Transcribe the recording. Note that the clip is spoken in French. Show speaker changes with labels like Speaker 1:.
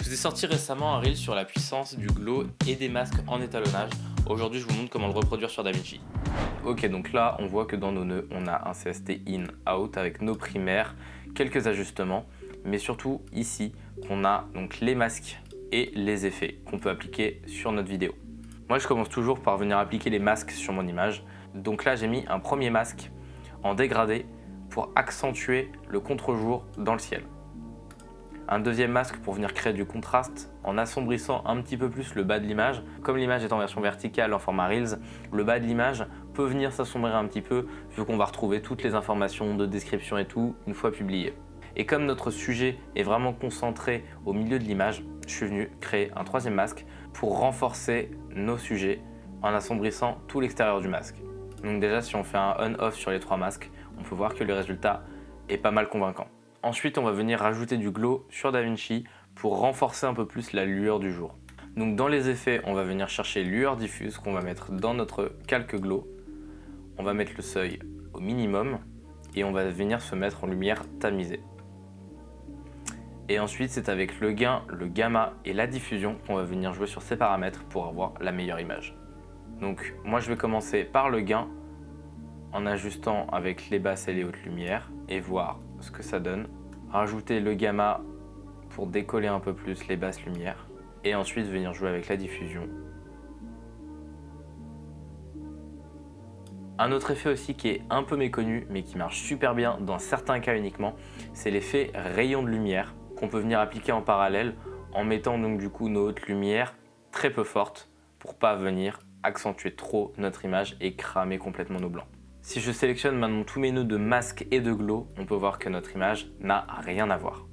Speaker 1: Je vous ai sorti récemment un reel sur la puissance du glow et des masques en étalonnage. Aujourd'hui, je vous montre comment le reproduire sur DaVinci. Ok, donc là, on voit que dans nos nœuds, on a un CST in-out avec nos primaires, quelques ajustements, mais surtout ici, on a donc les masques et les effets qu'on peut appliquer sur notre vidéo. Moi, je commence toujours par venir appliquer les masques sur mon image. Donc là, j'ai mis un premier masque en dégradé pour accentuer le contre-jour dans le ciel. Un deuxième masque pour venir créer du contraste en assombrissant un petit peu plus le bas de l'image. Comme l'image est en version verticale en format Reels, le bas de l'image peut venir s'assombrir un petit peu vu qu'on va retrouver toutes les informations de description et tout une fois publiées. Et comme notre sujet est vraiment concentré au milieu de l'image, je suis venu créer un troisième masque pour renforcer nos sujets en assombrissant tout l'extérieur du masque. Donc déjà, si on fait un on-off sur les trois masques, on peut voir que le résultat est pas mal convaincant. Ensuite, on va venir rajouter du glow sur DaVinci pour renforcer un peu plus la lueur du jour. Donc dans les effets, on va venir chercher lueur diffuse qu'on va mettre dans notre calque glow. On va mettre le seuil au minimum et on va venir se mettre en lumière tamisée. Et ensuite, c'est avec le gain, le gamma et la diffusion qu'on va venir jouer sur ces paramètres pour avoir la meilleure image. Donc moi, je vais commencer par le gain en ajustant avec les basses et les hautes lumières et voir ce que ça donne. Rajouter le gamma pour décoller un peu plus les basses lumières et ensuite venir jouer avec la diffusion. Un autre effet aussi qui est un peu méconnu mais qui marche super bien dans certains cas uniquement, c'est l'effet rayon de lumière qu'on peut venir appliquer en parallèle en mettant donc du coup nos hautes lumières très peu fortes pour pas venir accentuer trop notre image et cramer complètement nos blancs. Si je sélectionne maintenant tous mes nœuds de masque et de glow, on peut voir que notre image n'a rien à voir.